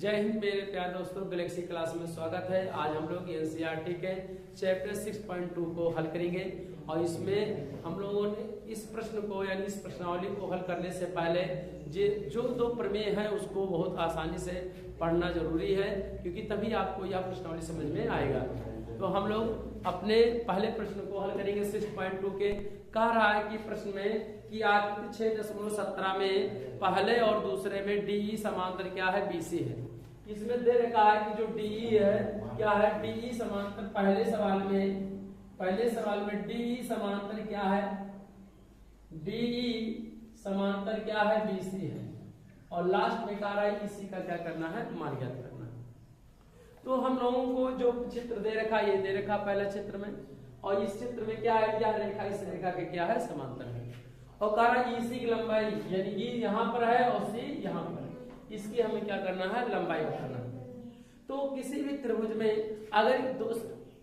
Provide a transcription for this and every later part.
जय हिंद मेरे प्यारे दोस्तों, गैलेक्सी क्लास में स्वागत है। आज हम लोग एनसीईआरटी के चैप्टर 6.2 को हल करेंगे और इसमें हम लोगों ने इस प्रश्न को यानी इस प्रश्नावली को हल करने से पहले जो दो प्रमेय है उसको बहुत आसानी से पढ़ना जरूरी है, क्योंकि तभी आपको यह प्रश्नावली समझ में आएगा। तो हम लोग अपने पहले प्रश्न को हल करेंगे 6.2 के। कह रहा है कि प्रश्न में कि आकृति 6.17 में पहले और दूसरे में डीई समांतर क्या है, बीसी है। इसमें दे रखा है कि जो डीई है क्या है, डीई समांतर पहले सवाल में डीई समांतर क्या है, डीई समांतर क्या है, बीसी है। और लास्ट में कह रहा है इसी का क्या करना है, मान ज्ञात करना है। तो हम लोगों को जो चित्र दे रखा ये दे रखा पहला चित्र में, और इस चित्र में क्या है, यह रेखा इस रेखा के क्या है, समांतर है। और कह रहा है इसी की लंबाई यानी ई यहाँ पर है और सी यहाँ पर है, इसकी हमें क्या करना है, लंबाई बताना है। तो किसी भी त्रिभुज में अगर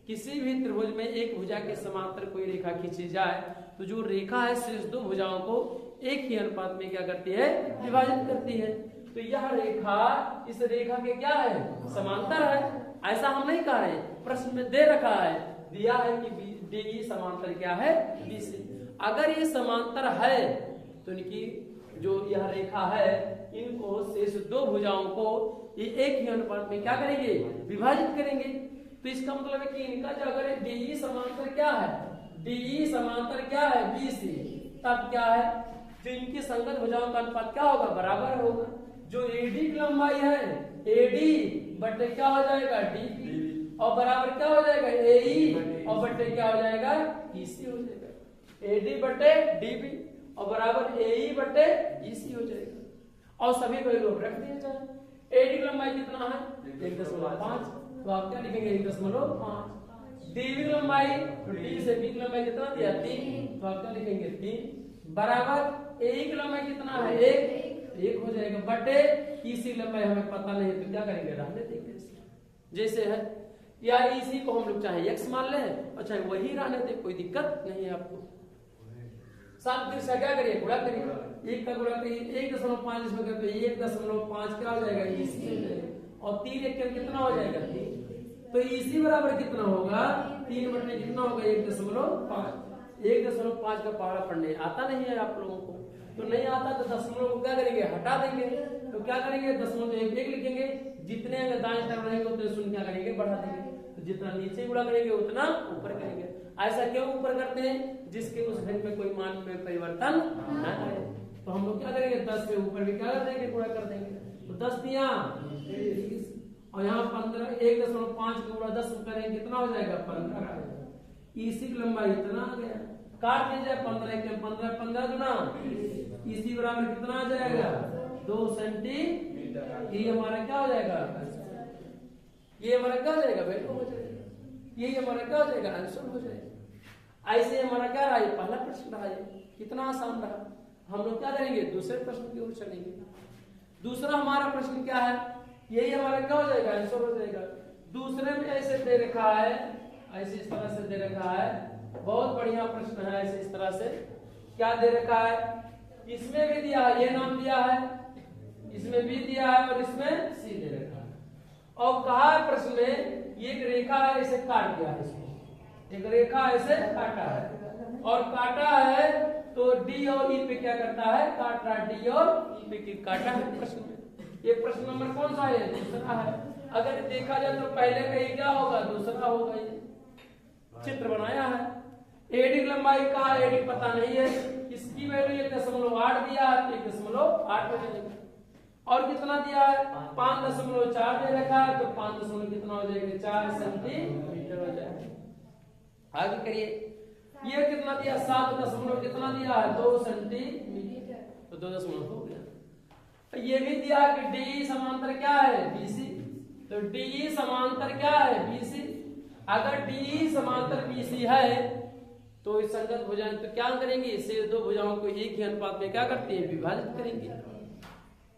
किसी भी त्रिभुज में एक भुजा के समांतर कोई रेखा खींची जाए तो जो रेखा है शेष दो भुजाओं को एक ही अनुपात में क्या करती है, विभाजित करती है। तो यह रेखा इस रेखा के क्या है, समांतर है। ऐसा हम नहीं कह रहे, प्रश्न में दे रखा है, दिया है कि डीई समांतर क्या है, बीसी। अगर ये समांतर है तो इनकी जो यह रेखा है इनको शेष दो भुजाओं को ये एक ही अनुपात में क्या करेंगे, विभाजित करेंगे। तो इसका मतलब है कि इनका जो अगर डीई समांतर क्या है, डीई समांतर क्या है, बीसी, तब क्या है, जो इनकी संगत भुजाओं का अनुपात क्या होगा, बराबर होगा। जो एडी की लंबाई है एडी बटे क्या हो जाएगा, डीबी, और बराबर क्या हो जाएगा, एई, और बटे क्या हो जाएगा, ईसी हो जाएगा। एडी बटे डीबी और बराबर एई बटे ईसी हो जाएगा। और सभी को लोग रख दिए जाए। एडी की लंबाई कितना है, 1.5, तो आप क्या लिखेंगे, 1.5। डीबी की लंबाई, तो डी से बी की लंबाई कितना दिया, 3, तो आप क्या लिखेंगे, 3 बराबर एई की लंबाई कितना है, 1 हो जाएगा, बटे ईसी की लंबाई हमें पता नहीं तो क्या करेंगे, रहने देंगे जैसे है। या इसी को हम लोग चाहे x मान लें और चाहे वही रहने दें, कोई दिक्कत नहीं है आपको। सात तीर से क्या करिए, गुणा करिए, 1 का गुणा करिए 1.5 इसमें करते 1.5 क्या हो जाएगा, ईसी हो जाएगा। और 3 1 कितना हो जाएगा, 3, तो ईसी बराबर कितना होगा, 3 बटे कितना होगा, 1.5। 1.5 का पहाड़ा पढ़ने आता नहीं है आप लोगों को, तो नहीं आता तो दशमलव को क्या करेंगे, हटा देंगे। तो क्या करेंगे, दशमलव 1 लिखेंगे, जितने अगर दाएं तरफ रहेंगे उतने शून्य क्या करेंगे, बढ़ा देंगे। तो जितना नीचे गुणा करेंगे उतना ऊपर करेंगे। ऐसा क्यों ऊपर करते हैं, जिसके उस भिन्न में कोई मान में परिवर्तन न आए। तो हम लोग क्या करेंगे, 10 के ऊपर भी क्या कर देंगे, गुणा कर देंगे। तो 10 दिया 20, और यहाँ 15, 1.5 का गुणा 10 करेंगे कितना हो जाएगा, 15। ईसी की लंबाई इतना आ गया, काट दीजिए 15 के 15 गुना ईसी बराबर कितना आ जाएगा, 2 सेंटीमीटर। ये हमारा क्या हो जाएगा, ये हमारा क्या हो जाएगा, वैल्यू हो जाएगा। ये हमारा क्या हो जाएगा, आंसर हो जाएगा। ऐसे हमारा क्या रहा, ये पहला प्रश्न रहा, ये कितना आसान रहा। हम लोग क्या करेंगे, दूसरे प्रश्न की ओर चलेंगे। दूसरा हमारा प्रश्न क्या है, यही हमारा क्या हो जाएगा, आंसर हो जाएगा। दूसरे में ऐसे दे रखा है, ऐसे इस तरह से दे रखा है, बहुत बढ़िया प्रश्न है। ऐसे इस तरह से क्या दे रखा है, इसमें भी दिया है, ये नाम दिया है, इसमें भी दिया है और इसमें सी दे रखा है। और कहा है प्रश्न में ये एक रेखा है, इसे काट दिया है, इसको एक रेखा ऐसे काटा है, और काटा है तो डी और ई पे क्या करता है, काट रहा है, डी और ई पे काटा है प्रश्न में। ये प्रश्न नंबर कौन सा है, दूसरा है। अगर देखा जाए तो पहले का ये क्या होगा, दूसरा होगा। ये चित्र बनाया है, एडी लंबाई का एडी पता नहीं है, इसकी वैल्यू 1.8 दिया है, 1.8 हो जाएगा। और कितना दिया है, 5.4 दे रखा है, तो 5 कितना हो जाएगा, 4 सेंटीमीटर हो जाएगा। आगे करिए, ये कितना दिया, 7 कितना दिया है, 2 सेंटीमीटर, तो 2 हो गया। ये भी दिया कि डी समांतर क्या है, बीसी, तो डी समांतर क्या है, बीसी। अगर डी समांतर बीसी है तो इस संगत भुजाएं तो क्या करेंगे, इसे दो भुजाओं को एक ही अनुपात में क्या करते हैं, विभाजित करेंगे।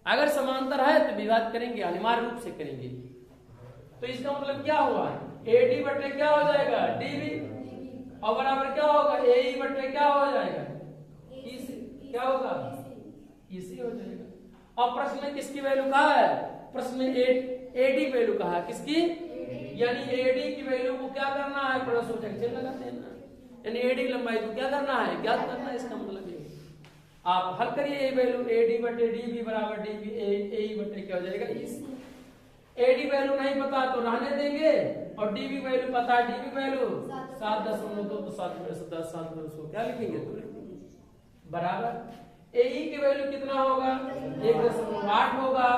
अगर समांतर है तो विभाजित करेंगे, अनिवार्य रूप से करेंगे। तो इसका मतलब क्या हुआ, एडी बटे क्या हो जाएगा, डीबी, और बराबर क्या होगा, एई बटे क्या हो जाएगा, ईसी, क्या होगा, ईसी हो जाएगा। और प्रश्न में किसकी वैल्यू कहा है, प्रश्न में एडी वैल्यू कहा, किसकी? यानी एडी की वैल्यू को क्या करना है, प्लस ऑब्जेक्शन लगा देना। यानी एडी की लंबाई को क्या करना है, ज्ञात करना है। इसका मतलब ये आप हल करिए, ए वैल्यू एडी बटे डीबी बराबर डीबी ए बटे क्या हो जाएगा, एडी वैल्यू नहीं पता तो रहने देंगे, और डीबी वैल्यू पता है, डीबी वैल्यू 7.2 तो 7 में से 10 7 में उसको क्या लिखेंगे, 2 लिखेंगे बराबर। एई की वैल्यू कितना होगा, 1.8 होगा,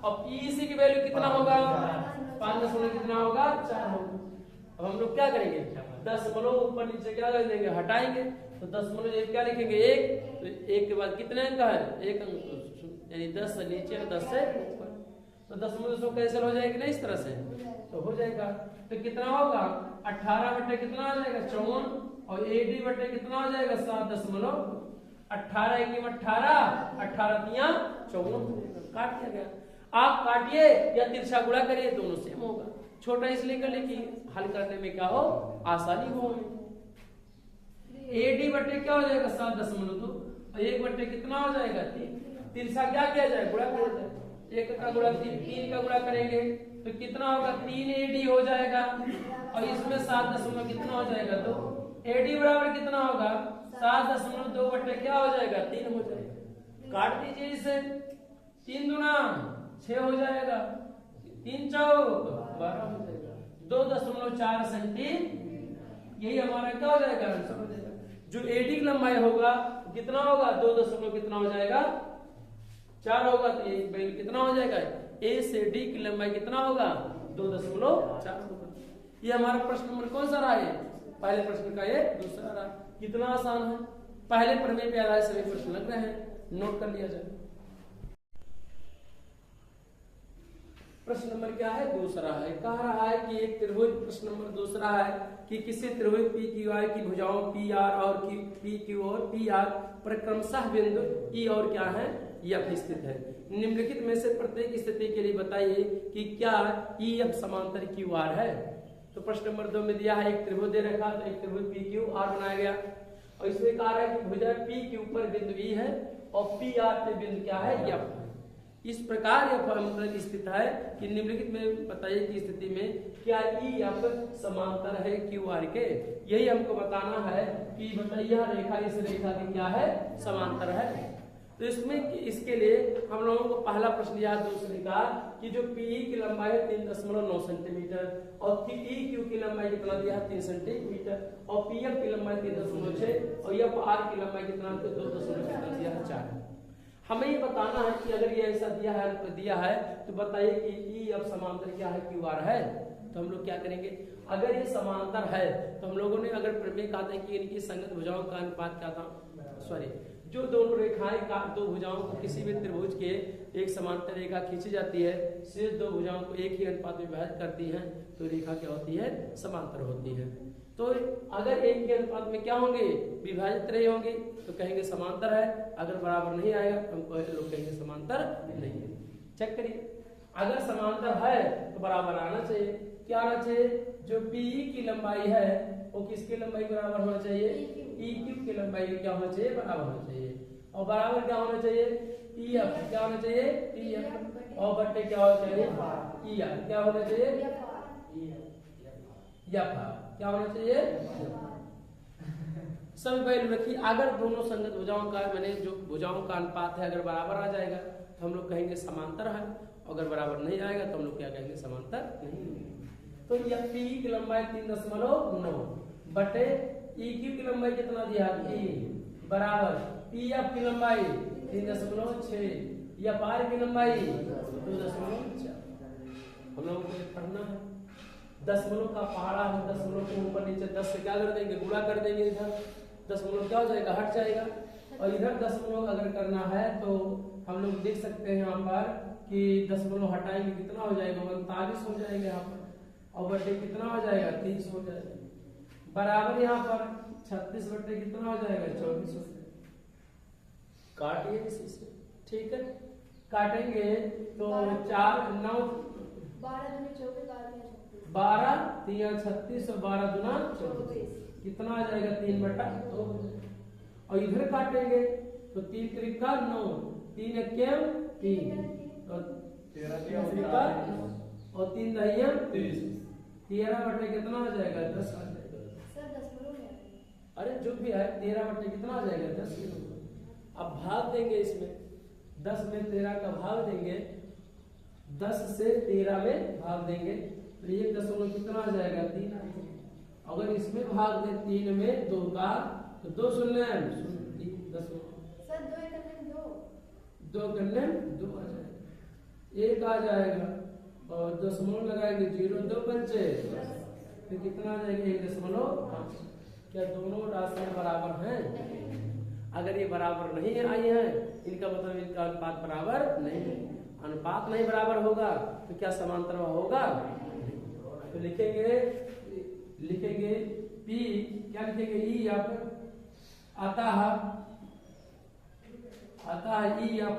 और पीसी की वैल्यू कितना होगा, 5 कितना होगा, 4 होगा। अब हम लोग क्या करेंगे, 10 ऊपर नीचे क्या कर देंगे, हटाएंगे, तो 10 क्या लिखेंगे, 1, तो 1 के बाद कितने अंक है, 1 अंक, यानी 10 से नीचे और 10 से ऊपर, तो 10 कैंसिल हो जाएगी ना इस तरह से, तो हो जाएगा। तो कितना होगा, 18 बटे कितना हो जाएगा, 54, और एडी बटे कितना हो जाएगा, 7.18, 18 1 18, 18 3 54, काट दिया गया। आप काटिए या तिरछा गुणा करिए, दोनों सेम होगा। छोटा इसलिए कर ले कि हल करने में क्या हो, आसानी हो। एडी बटे क्या हो जाएगा, 7.2, और 1 बटे कितना हो जाएगा, 3। तिरछा क्या किया जाए, गुणा किया जाए, 1 का गुणा 3 का गुणा करेंगे तो कितना होगा, 3 एडी हो जाएगा, और इसमें 7 कितना हो जाएगा, 2। एडी बराबर कितना होगा, 7.2 बटे क्या हो जाएगा, 3 हो जाएगा। काट दीजिए इसे, 3 दूना 6 हो जाएगा, 3 चौक 12 हो जाएगा, 2.4 सेंटीमीटर, यही हमारा क्या हो जाएगा, आंसर हो जाएगा। जो एडी की लंबाई होगा कितना होगा, 2 कितना हो जाएगा, 4 होगा, तो ये वैल्यू कितना हो जाएगा, ए से डी की लंबाई कितना होगा, 2.4 होगा। ये हमारा प्रश्न नंबर कौन सा रहा है, पहले प्रश्न का ये दूसरा रहा। कितना आसान है, पहले प्रमेय पे आधारित सभी प्रश्न लग रहे हैं, नोट कर लिया जाए। प्रश्न नंबर क्या है, दूसरा है। कह रहा है कि एक त्रिभुज, प्रश्न नंबर दूसरा है कि किसी त्रिभुज पी क्यू आर की भुजाओं पी आर और पी क्यू और पी आर पर क्रमशः बिंदु ई और क्या है, एफ स्थित है। निम्नलिखित में से प्रत्येक स्थिति के लिए बताइए कि क्या ई एफ समांतर क्यू आर है। तो प्रश्न नंबर 2 में दिया है एक त्रिभुज दे रखा, तो एक त्रिभुज पी क्यू आर बनाया गया, और इसमें कहा है कि भुजा पी क्यू पर बिंदु ई है और पी आर पे बिंदु क्या है, एफ। इस प्रकार यह मतलब स्थित है कि निम्नलिखित में बताइए कि स्थिति में क्या ई एफ समांतर है क्यू आर के। यही हमको बताना है कि बताइए यह रेखा इस रेखा की क्या है, समांतर है। तो इसमें इसके लिए हम लोगों को पहला प्रश्न याद दूसरे का कि जो पी की लंबाई है 3.9 सेंटीमीटर, और पी क्यू की लंबाई कितना दिया है, 3 सेंटीमीटर, और पी एफ की लंबाई 3.6, और एफ आर की लंबाई कितना 2.4। हमें ये बताना है कि अगर ये ऐसा दिया है तो बताइए कि ई एफ समांतर क्या है, क्यू आर है। तो हम लोग क्या करेंगे, अगर ये समांतर है तो हम लोगों ने अगर प्रमेय कहा था कि इनकी संगत भुजाओं का अनुपात क्या था, सॉरी, जो दोनों रेखाएं का दो भुजाओं को किसी भी त्रिभुज के एक समांतर रेखा खींची जाती है, शेष 2 भुजाओं को एक ही अनुपात में विभाजित करती हैं, तो रेखा क्या होती है, समांतर होती है। तो अगर एक ही अनुपात में क्या होंगे, विभाजित रहे होंगे, तो कहेंगे समांतर है। अगर बराबर नहीं आएगा तो हम लोग कहेंगे समांतर नहीं है। चेक करिए, अगर समांतर है तो बराबर आना चाहिए। क्या आना चाहिए, जो पीई की लंबाई है वो किसकी लंबाई बराबर होना चाहिए, ई क्यू की लंबाई क्या होना चाहिए, बराबर होना चाहिए। और बराबर क्या होना चाहिए, ई एफ क्या होना चाहिए, ई एफ, और बट्टे क्या होना चाहिए, ई आर क्या होना चाहिए, एफ क्या होना चाहिए। सभी वैल्यू रखिए। अगर दोनों संगत भुजाओं का मैंने जो भुजाओं का अनुपात है अगर बराबर आ जाएगा तो हम लोग कहेंगे समांतर है, अगर बराबर नहीं आएगा तो हम लोग क्या कहेंगे, समांतर नहीं। तो यह पी की लंबाई 3.9 बटे ई क्यू की लंबाई कितना दिया, ई बराबर पी एफ की लंबाई 3.6, या आर की लंबाई 2.4। हम लोगों को पढ़ना है, दशमलव का पहाड़ा है, दशमलव को ऊपर नीचे 10 से क्या कर देंगे, गुणा कर देंगे। इधर दशमलव क्या हो जाएगा, हट जाएगा, और इधर दशमलव अगर करना है तो हम लोग देख सकते हैं यहाँ पर कि दशमलव हटाएंगे कितना हो जाएगा, 39 हो जाएगा यहाँ पर, और बटे कितना हो जाएगा, 30 हो जाएगा, बराबर यहाँ पर 36 बटे कितना हो जाएगा, 24 हो जाएगा। काटिए इसी से, ठीक है, काटेंगे तो 4 9 12 3 36 और 12 दूना 24 कितना आ जाएगा, 3/2। और इधर काटेंगे तो 3 त्रिका 9, 3 1 3 और और 3 दहिया 13 बटे कितना आ जाएगा 10 आ जाएगा। अरे जो भी है 13 बटे कितना आ जाएगा 10 किलो। अब भाग देंगे इसमें 10 में 13 का भाग देंगे 10 से 13 में भाग देंगे तो 1 दशमलव कितना आ जाएगा 3 आ जाएगा। अगर इसमें भाग दे 3 में 2 का तो 2 शून्य 2 करने 2 आ जाएगा 1 आ जाएगा और दशमलव लगाएंगे 0 2 पंचे तो कितना आ जाएगा 1.5। क्या दोनों राशियां बराबर हैं? अगर ये बराबर नहीं आई है इनका मतलब इनका अनुपात बराबर नहीं है। अनुपात नहीं बराबर होगा तो क्या समांतर होगा? तो लिखेंगे P क्या लिखेंगे E यहाँ पर आता है E यहाँ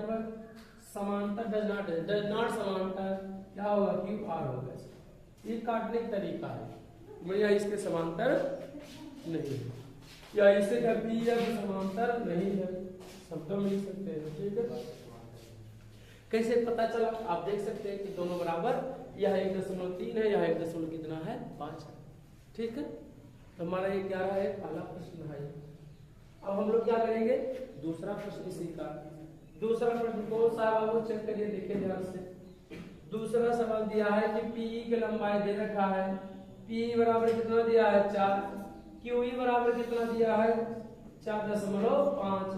पर समांतर डज नॉट समांतर क्या होगा QR होगा। ये काटने का तरीका है या इसके समांतर नहीं है या इसे का PF समांतर नहीं है शब्दों में लिख सकते हैं। ठीक है कैसे पता चला? आप देख सकते हैं कि दोनों बराबर यह 1.3 है यह 1 कितना है 5 है। ठीक है तो हमारा ये 11 है पहला प्रश्न है। अब हम लोग क्या करेंगे दूसरा प्रश्न इसी का। दूसरा प्रश्न कौन सा है वो चेक करिए देखिए ध्यान से। दूसरा सवाल दिया है कि PE की लंबाई दे रखा है PE बराबर कितना दिया है 4 QE बराबर कितना दिया है 4.5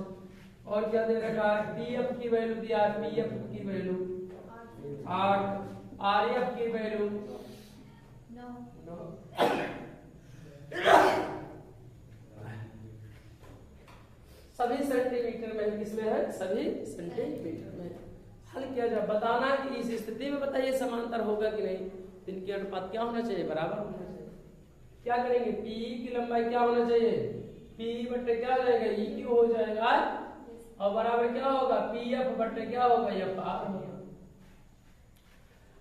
और क्या दे रखा है PF की वैल्यू दिया है PF की वैल्यू 8 RF की वैल्यू 9 सभी सेंटीमीटर में किसमें है सभी सेंटीमीटर में। हल किया जाए बताना कि इस स्थिति में बताइए समांतर होगा कि नहीं। इनके अनुपात क्या होना चाहिए बराबर होना चाहिए। क्या करेंगे PE की लंबाई क्या होना चाहिए PE बटे क्या हो जाएगा EQ हो जाएगा और बराबर क्या होगा PF बटे क्या होगा FR होगा।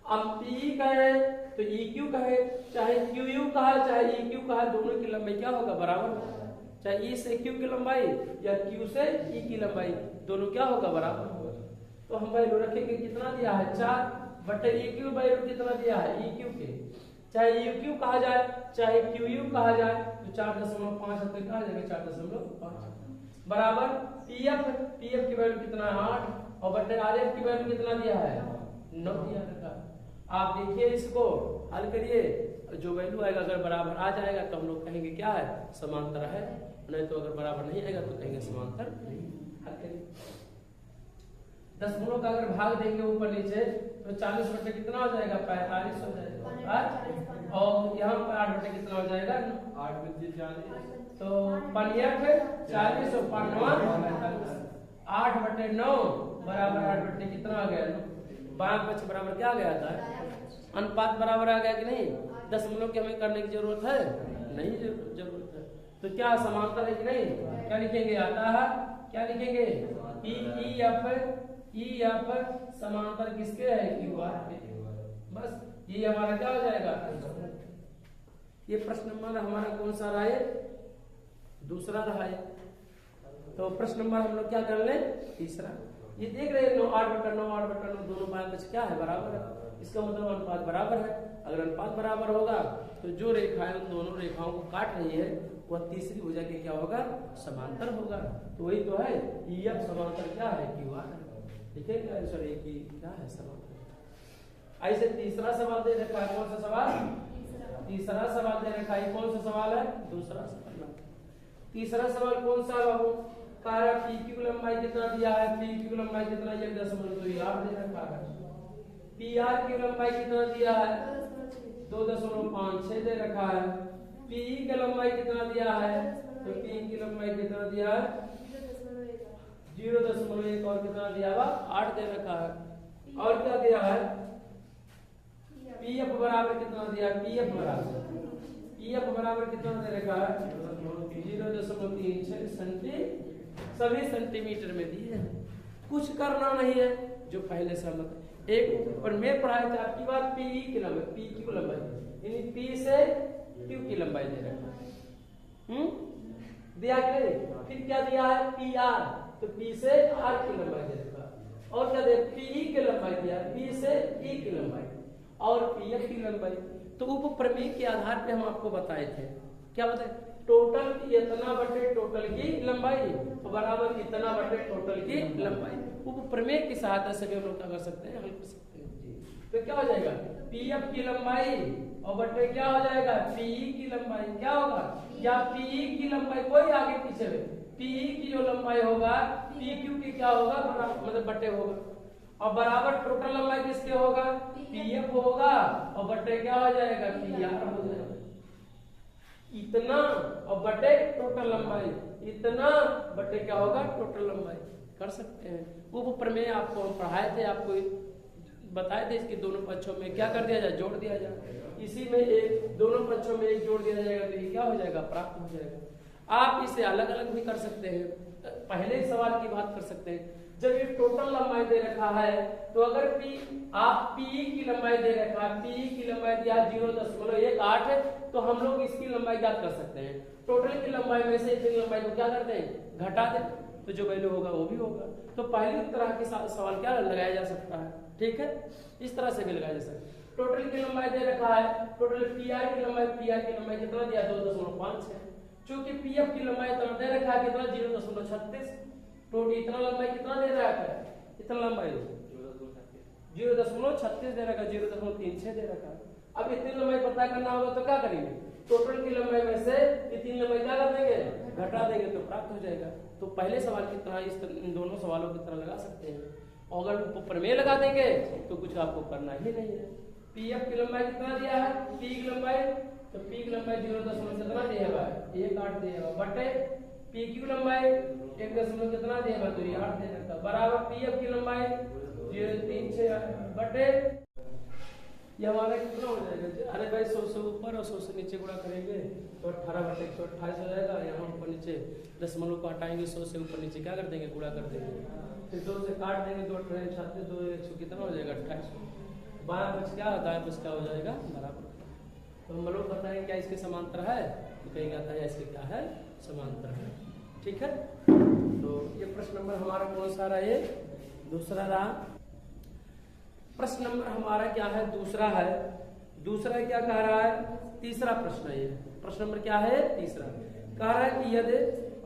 अब PE कहे तो EQ कहे चाहे QU कहा चाहे EQ कहा दोनों की लंबाई क्या होगा बराबर होगा। चाहे E से Q की लंबाई या Q से E की लंबाई दोनों क्या होगा बराबर होगा। तो हम वैल्यू रखेंगे कितना दिया है 4 बटे EQ वैल्यू कितना दिया है EQ के चाहे EQ कहा जाए चाहे QU कहा जाए तो 4.5 तक कहा जाएगा 4.5 बराबर PF की वैल्यू कितना है 8 और बटे RF की वैल्यू कितना दिया है 9 दिया रखा। आप देखिए इसको हल करिए जो वैल्यू आएगा अगर बराबर आ जाएगा तो हम लोग कहेंगे क्या है समांतर है नहीं तो अगर बराबर नहीं आएगा तो कहेंगे समांतर नहीं। हल करिए दशमलव का अगर भाग देंगे ऊपर नीचे तो 40 बटे कितना हो जाएगा 45 हो जाएगा और यहाँ पर 8 बटे कितना हो जाएगा 8 बटे 40 तो 40 और 8 बटे 9 बराबर 8 बटे कितना आ गया 12 पक्ष बराबर क्या आ गया था अनुपात बराबर आ गया कि नहीं। दशमलव की हमें करने की जरूरत है नहीं जरूरत है तो क्या समांतर है कि नहीं। क्या लिखेंगे आता है क्या लिखेंगे E F समांतर किसके है QR के। बस ये हमारा क्या हो जाएगा। ये प्रश्न नंबर हमारा कौन सा रहा है दूसरा रहा है। तो प्रश्न नंबर हम लोग क्या कर ले तीसरा। ये देख रहे हैं 9 8 बटा 9 दोनों बाएं पक्ष क्या है बराबर है। इसका मतलब अनुपात बराबर है। अगर अनुपात बराबर होगा तो जो रेखाएं उन दोनों रेखाओं को काट रही है वह तीसरी भुजा के क्या होगा समांतर होगा। तो वही तो है EF समांतर क्या है QR है। लिखेंगे आंसर एक ही क्या है समांतर। ऐसे तीसरा सवाल दे रखा है कौन सा सवाल तीसरा सवाल दे रखा है कौन सा सवाल है दूसरा सवाल। तीसरा सवाल कौन सा बाबू कह रहा PQ की लंबाई कितना दिया है PQ की लंबाई कितना 1.2 दे रखा है। PR की लंबाई कितना दिया है 2.56 दे रखा है। PE की लंबाई कितना दिया है तो PE की लंबाई कितना दिया है 0.1 और कितना दिया हुआ 8 दे रखा है। और क्या दिया है PF बराबर कितना दिया PF बराबर कितना दे रखा है 0.36 सभी सेंटीमीटर में दिए हैं। कुछ करना नहीं है जो पहले से हम एक ऊपर में पढ़ाया था आपकी बात PE की लंबाई PQ की लंबाई यानी P से Q की लंबाई दे रखा है दिया के फिर क्या दिया है PR तो P से R की लंबाई दे रखा और क्या दे, पीई की लंबाई दिया, पी से ई की लंबाई और पीएफ की लंबाई। तो उप प्रमेय के आधार पे हम आपको बताए थे, क्या बताए, टोटल की इतना बटे टोटल की लंबाई बराबर इतना बटे टोटल की लंबाई। उप प्रमेय की सहायता से भी हम लोग क्या कर सकते हैं, हल कर सकते हैं जी। तो क्या हो जाएगा, पीएफ की लंबाई और बटे क्या हो जाएगा, पीई की लंबाई। क्या होगा, या पीई की लंबाई, कोई आगे पीछे पीई की जो लंबाई होगा पीक्यू की क्या होगा, मतलब बटे होगा, और बराबर टोटल लंबाई किसके होगा, पीएफ होगा और बटे क्या हो जाएगा, पीआर हो जाएगा। इतना और बटे टोटल लंबाई, इतना बटे क्या होगा, टोटल लंबाई। कर सकते हैं। उप प्रमेय आपको हम पढ़ाए थे, आपको बताए थे इसके दोनों पक्षों में क्या कर दिया जाए, जोड़ दिया जाए। इसी में एक, दोनों पक्षों में एक जोड़ दिया जाएगा तो ये क्या हो जाएगा, प्राप्त हो जाएगा। आप इसे अलग अलग भी कर सकते हैं। पहले सवाल की बात कर सकते हैं, जब ये टोटल लंबाई दे रखा है तो अगर आप पी की लंबाई दे रखा है, पी की लंबाई दिया 0.18 तो हम लोग इसकी लंबाई ज्ञात कर सकते हैं। टोटल की लंबाई में से इतनी लंबाई को क्या करते हैं, घटा दें, तो जो वैल्यू होगा वो भी होगा। तो पहली तरह के सवाल क्या लगाया जा सकता है, ठीक है, इस तरह से भी लगाया जा सकता है। टोटल की लंबाई दे रखा है, टोटल पीआर की लंबाई कितना दिया, 2.5 है। चूंकि पीएफ की लंबाई इतना दे रखा है, कितना 0.36, टोटल इतना लंबाई कितना दे रहा है, इतना लंबाई 0.36 दे रखा है, 0.36 दे रखा है। अब इतनी लंबाई पता करना होगा तो क्या करेंगे, टोटल की लंबाई में से इतनी लंबाई क्या कर देंगे, घटा देंगे तो प्राप्त हो जाएगा। तो पहले सवाल की तरह इन दोनों सवालों की तरह लगा सकते हैं। और अगर उप प्रमेय लगा देंगे तो कुछ आपको करना ही नहीं है। पीएफ की लंबाई कितना दिया है, पी की लंबाई, तो पी की लंबाई 0.0 कितना दिया है, 1.8 दिया है, बटे पी की लंबाई 1 कितना दिया है, तो ये 8 दे रखा, बराबर पीएफ की लंबाई 0.36 बटे ये हमारा कितना हो जाएगा, अरे भाई 100 से ऊपर और 100 से नीचे गुणा करेंगे तो 18 बटे 128 हो जाएगा। यहाँ ऊपर नीचे दशमलव को हटाएंगे, 100 से ऊपर नीचे क्या कर देंगे, गुणा कर देंगे, फिर 2 से काट देंगे, 2 अठारह 36, 2 100 कितना हो जाएगा, 28। 12 बच क्या होता है, बच क्या हो जाएगा, बराबर। तो हम लोग बताएंगे क्या इसके समांतर है, तो कहीं आता है इसके क्या है, समांतर है, ठीक है। तो ये प्रश्न नंबर हमारा कौन सा रहा, ये दूसरा रहा। प्रश्न नंबर हमारा क्या है, दूसरा है। दूसरा क्या कह रहा है, तीसरा प्रश्न है ये। प्रश्न नंबर क्या है, तीसरा कह रहा है कि यदि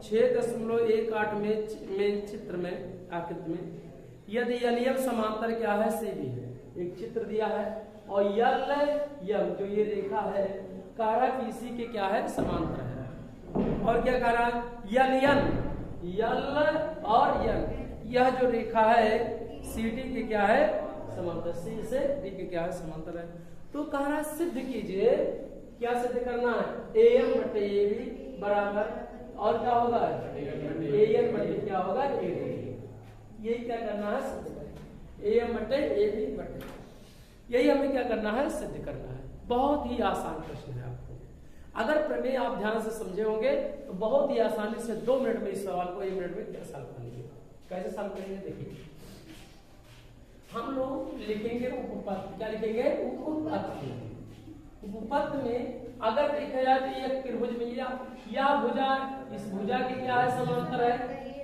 6.18 में चित्र में आकृति में यदि एलएम समांतर क्या है, सीबी है, एक चित्र दिया है और एल जो ये रेखा है कह रहा है इसी के क्या है, समांतर है। और क्या कह रहा है, यल और यह जो रेखा है सीडी के क्या है, समांतर, सी से डी के क्या है, समांतर है। तो कह रहा है सिद्ध कीजिए, क्या सिद्ध करना है, एएम बटे एबी बराबर, और क्या होगा, एएन बटे क्या होगा, एबी। यही क्या करना है, सिद्ध, एएम बटे एबी बटे, यही हमें क्या करना है, सिद्ध करना है। बहुत ही आसान प्रश्न है। आपको अगर प्रमेय आप ध्यान से समझे होंगे तो बहुत ही आसानी से 2 मिनट में इस सवाल को 1 मिनट में क्या सॉल्व करेंगे। कैसे सॉल्व करेंगे, देखिए हम लोग लिखेंगे उपपत्ति, क्या लिखेंगे, उपपत्ति। उपपत्ति में अगर देखा जाए तो एक त्रिभुज में यह भुजा इस भुजा के क्या है, समांतर है,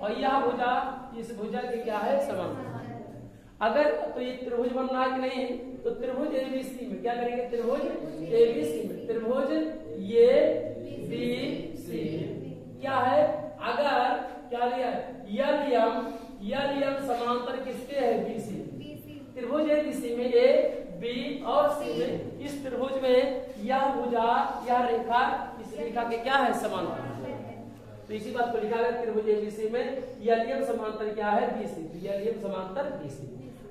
और यह भुजा इस भुजा के क्या है, समांतर है। अगर तो ये त्रिभुज बनना है कि नहीं, तो त्रिभुज एबीसी में क्या करेंगे, त्रिभुज एबीसी में, त्रिभुज ये बीसी क्या है, अगर क्या लिया एलएम समांतर किसके है, बीसी। त्रिभुज एबीसी में ए बी और सी में, इस त्रिभुज में यह भुजा यह रेखा इस रेखा के क्या है, समांतर है। तो इसी बात को लिखा है त्रिभुज एबीसी में एलएम समांतर क्या है, बीसी, तो एलएम समांतर बीसी।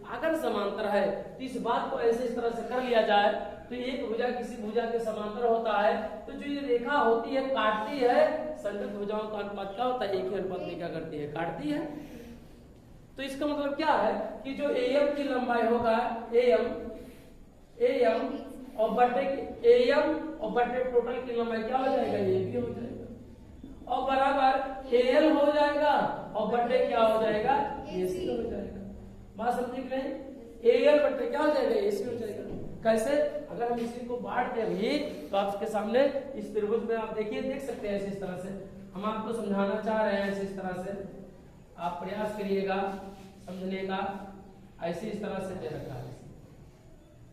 अगर समांतर है तो इस बात को ऐसे इस तरह से कर लिया जाए तो एक भुजा किसी भुजा के समांतर होता है, तो जो ये रेखा होती है काटती है, संयुक्त भुजाओं का अनुपात क्या होता है, एक ही अनुपात में क्या करती है, काटती है। तो इसका मतलब क्या है कि जो एएम की लंबाई होगा, एएम और बटे टोटल की लंबाई क्या हो जाएगा, ये भी हो जाएगा, और बराबर एएल हो जाएगा और बटे क्या हो जाएगा, एसी हो जाएगा। बात समझे कि नहीं, एएल बटे क्या हो जाएगा, एसी हो जाएगा। कैसे, अगर हम इसी को बांटते हैं तो आपके सामने इस त्रिभुज में आप देखिए, देख सकते हैं इस तरह से हम आपको समझाना चाह रहे हैं, इस तरह से आप प्रयास करिएगा समझने का। ऐसे इस तरह से दे रखा है,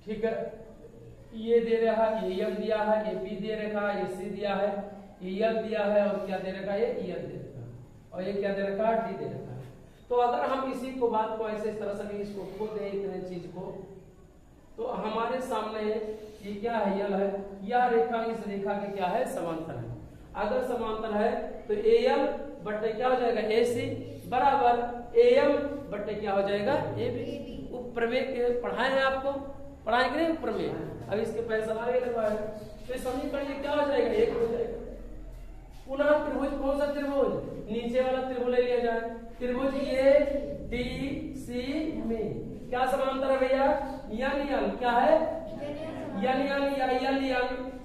ठीक है। ये दे रहा है, एम दिया है, ए बी दे रखा है, ए सी दिया है, एल दिया है, और क्या दे रखा है, ये एल दे रखा है, और ये क्या दे रखा है, डी दे रखा है। तो अगर हम इसी को बात को ऐसे इस तरह से इसको खो दें इतने चीज को, तो हमारे सामने ये क्या है, यल है, यह रेखा इस रेखा के क्या है, समांतर है। अगर समांतर है तो ए एल बटे क्या हो जाएगा, ए सी बराबर ए एम बटे क्या हो जाएगा, ए बी। प्रमेय के पढ़ाए हैं आपको, पढ़ाए कि नहीं प्रमेय, अब इसके पैसा आगे लगवाए, तो समीकरण ये क्या हो जाएगा, एक हो जाएगा। पुनः त्रिभुज, कौन सा त्रिभुज, नीचे वाला त्रिभुज ले लिया जाए, त्रिभुज ए डी सी में क्या समांतर है भैया, यन क्या है, यन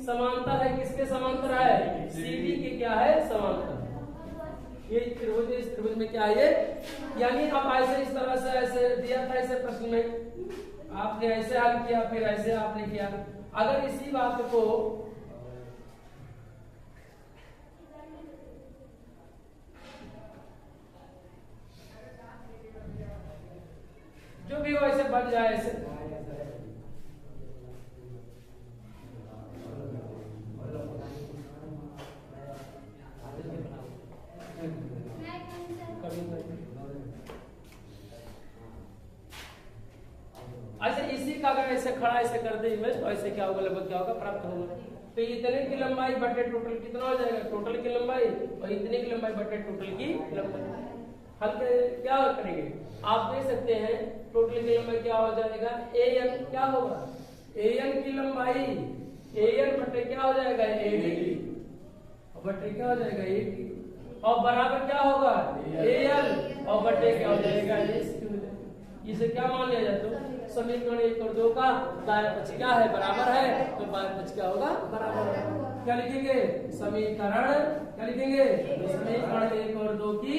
समांतर है, किसके समांतर है, सीडी के क्या है, समांतर। ये त्रिभुज, इस त्रिभुज में क्या है, यानी अब ऐसे इस तरह से ऐसे दिया था, ऐसे प्रश्न में आपने ऐसे हल किया, फिर ऐसे आपने किया। अगर इसी बात को जो भी हो ऐसे बन जाए, ऐसे ऐसे इसी का अगर ऐसे खड़ा ऐसे कर दे इमेज, तो ऐसे क्या होगा, लगभग क्या होगा, प्राप्त होगा। तो इतने की लंबाई बटे टोटल कितना हो जाएगा, टोटल की लंबाई, और इतने की लंबाई बटे टोटल की लंबाई। हल क्या करेंगे, आप देख सकते हैं टोटल की लंबाई क्या हो जाएगा, ए एन क्या होगा, ए एन की लंबाई ए एन बटे क्या हो जाएगा, ए डी, बटे क्या हो जाएगा, ए डी, और बराबर क्या होगा, ए एल, और बटे क्या हो जाएगा, इसे क्या मान लिया जाए, तो समीकरण 1 और 2 का दायां पक्ष क्या है, बराबर है, तो बाएं पक्ष क्या होगा, बराबर है। क्या लिखेंगे, समीकरण क्या लिखेंगे, समीकरण 1 और 2 की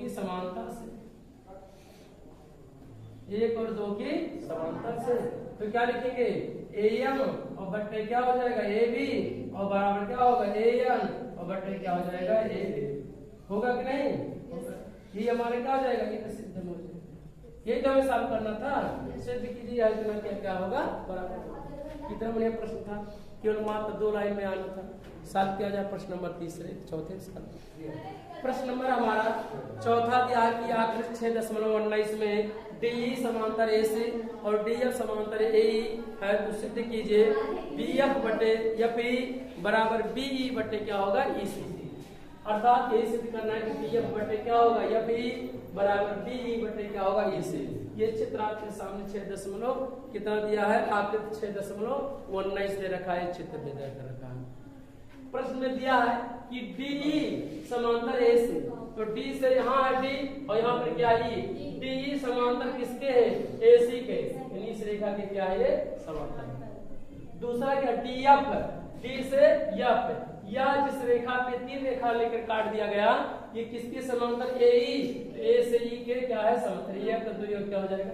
समानता से, 1 और 2 की समानता से। तो क्या लिखेंगे, ए एम और बट्टे क्या हो जाएगा, ए बी, और बराबर क्या होगा, ए एन, और बट्टे क्या हो जाएगा, ए बी। होगा कि नहीं, ये हमारे क्या हो जाएगा, ये सिद्ध हो जाएगा। ये तो हमें सॉल्व करना था, सिद्ध कीजिए, इतना क्या क्या होगा, बराबर। कितना बढ़िया प्रश्न था, केवल मात्र 2 लाइन में आना था। सॉल्व किया जाए प्रश्न नंबर 4 प्रश्न नंबर हमारा चौथा दिया कि आकृति 6.19 में डी समांतर ए से और डी एफ समांतर ए है, तो सिद्ध कीजिए बी एफ बटे एफ ई बराबर बी ई बटे क्या होगा, ई सी। अर्थात यही सिद्ध करना है कि बी एफ बटे क्या होगा, एफ ई बराबर बी ई बटे क्या होगा, ई सी। ये चित्र आपके सामने 6 कितना दिया है, आकृति 6.19 दे रखा है, चित्र में दे रखा है। प्रश्न में दिया है कि डीई समांतर ए से, तो डी से यहाँ है डी, और यहाँ पर क्या है, डीई समांतर किसके है, ए सी के, यानी इस रेखा के क्या है, ये समांतर। दूसरा क्या, डी एफ, डी से एफ, या जिस रेखा पे 3 रेखा लेकर काट दिया गया, ये किसके समांतर, ए ई, ए से ई के क्या है, समांतर। ये तो क्या हो जाएगा,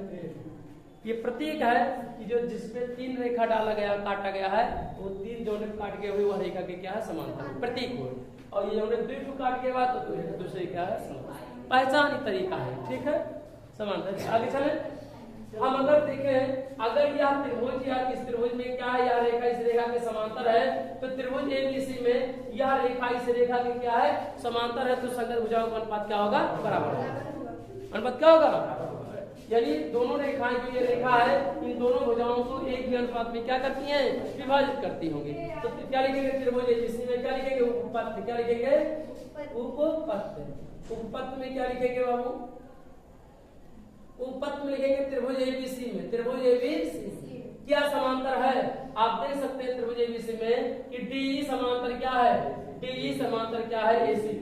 ये प्रतीक है कि जो जिसपे 3 रेखा डाला गया, काटा गया है, वो 3 जो काट के हुए वह रेखा के क्या है, समांतर प्रतीक हो। और ये हमने 2 काट के बाद तो दूसरे क्या है, पहचान तरीका है, ठीक है, समांतर। आगे चले, हम अगर देखें, अगर यह त्रिभुज या इस त्रिभुज में क्या है, यह रेखा इस रेखा के समांतर है, तो त्रिभुज एबीसी में यह रेखा इस रेखा के क्या है, समांतर है, तो संगत भुजाओं का अनुपात क्या होगा, बराबर होगा। अनुपात क्या होगा, यानी दोनों रेखाएं, जो ये रेखा है, इन दोनों भुजाओं को एक ही अनुपात में क्या करती हैं, विभाजित करती होंगी। तो क्या लिखेंगे, त्रिभुज एबीसी में क्या लिखेंगे, उपपत्ति, क्या लिखेंगे, उपपत्ति। उपपत्ति में क्या लिखेंगे बाबू, उपपत्ति में लिखेंगे त्रिभुज एबीसी में, त्रिभुज एबीसी क्या समांतर है, आप देख सकते हैं त्रिभुज एबीसी में कि डीई समांतर क्या है, डीई समांतर क्या है, एसी,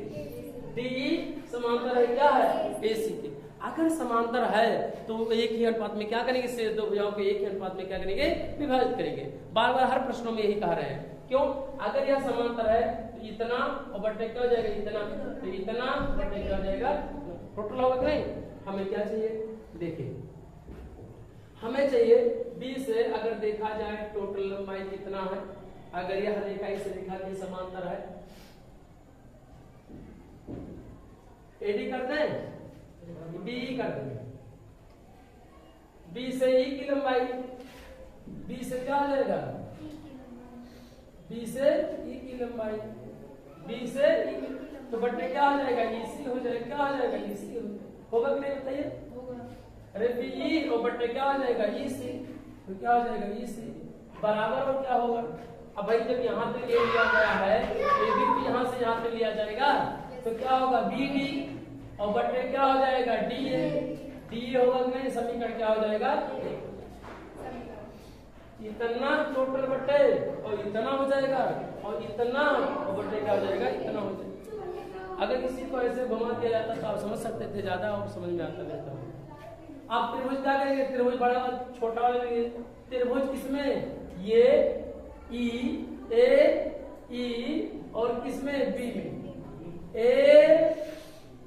डीई समांतर है क्या है, एसी के। अगर समांतर है तो एक ही अनुपात में क्या करेंगे, इससे 2 भुजाओं को एक ही अनुपात में क्या करेंगे, विभाजित करेंगे। बार बार हर प्रश्नों में यही कह रहे हैं, क्यों, अगर यह समांतर है तो इतना और बटे क्या हो जाएगा, इतना, तो इतना बटे क्या हो जाएगा, टोटल होगा कि नहीं। हमें क्या चाहिए, देखिए हमें चाहिए बी से अगर देखा जाए टोटल लंबाई कितना है, अगर यह रेखा इस रेखा के समांतर है, एडी कर दें, बी कर देंगे, बी से ई की लंबाई, बी से क्या हो जाएगा, बी से ई की लंबाई, बी से ई, तो बट्टे क्या हो जाएगा, ईसी हो जाएगा, क्या हो जाएगा, ईसी होगा कि नहीं बताइए, अरे बी ई और बट्टे क्या हो जाएगा, ईसी, तो क्या हो जाएगा, ईसी बराबर और क्या होगा। अब भाई जब यहाँ पे ले लिया गया है, एबी भी यहाँ से यहाँ पे लिया जाएगा, तो क्या होगा, बी डी और बट्टे क्या हो जाएगा, डी ए, डी होगा कि नहीं, समीकरण क्या हो जाएगा, इतना टोटल बट्टे और इतना हो जाएगा, और इतना और बट्टे क्या हो जाएगा, इतना हो जाएगा। अगर किसी को ऐसे घुमा दिया जाता तो आप समझ सकते थे, ज्यादा और समझ में आता रहता। आप त्रिभुज क्या करेंगे, त्रिभुज बड़ा छोटा वाला लेंगे, त्रिभुज किसमें, ये ई ए और किसमें, बी में, ए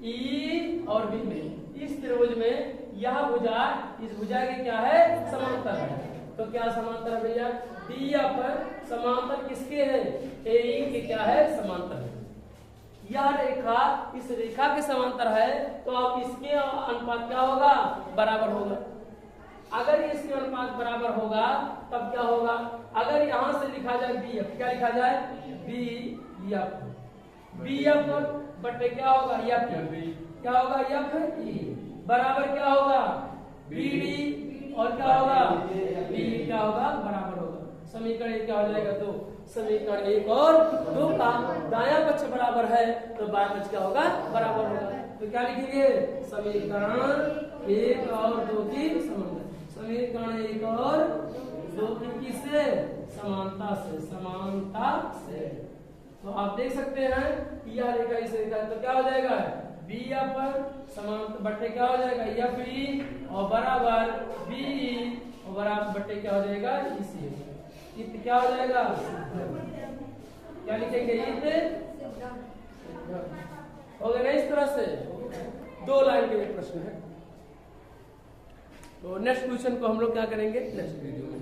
ई और बी में, इस त्रिभुज में यह भुजा इस भुजा के क्या है, समांतर है। तो क्या समांतर है भैया, डी या पर समांतर किसके है, ए ई के क्या है, समांतर है। यह रेखा इस रेखा के समांतर है, तो अब इसके अनुपात क्या होगा, बराबर होगा। अगर इसके अनुपात बराबर होगा तब क्या होगा, अगर यहां से लिखा जाए बी एफ, क्या लिखा जाए, बी एफ, बी एफ बटे क्या होगा, एफ, क्या होगा, एफ ई बराबर क्या होगा, बी डी और क्या होगा, बी क्या होगा, बराबर होगा। समीकरण क्या हो जाएगा, तो समीकरण 1 और 2 का दायां पक्ष बराबर है, तो बायां पक्ष क्या होगा, बराबर होगा। तो क्या लिखेंगे, समीकरण 1 और 2 की समानता, समीकरण 1 और 2 की किससे, समानता से, समानता से। तो आप देख सकते हैं कि यह रेखा इस रेखा, तो क्या हो जाएगा, बी या पर समांतर बट्टे क्या हो जाएगा, एफ ई और बराबर बी और बराबर बट्टे क्या हो जाएगा, इसी इत क्या हो जाएगा, क्या लिखेंगे, इत हो गया। इस तरह से 2 लाइन के प्रश्न है। तो नेक्स्ट क्वेश्चन को हम लोग क्या करेंगे, नेक्स्ट वीडियो में।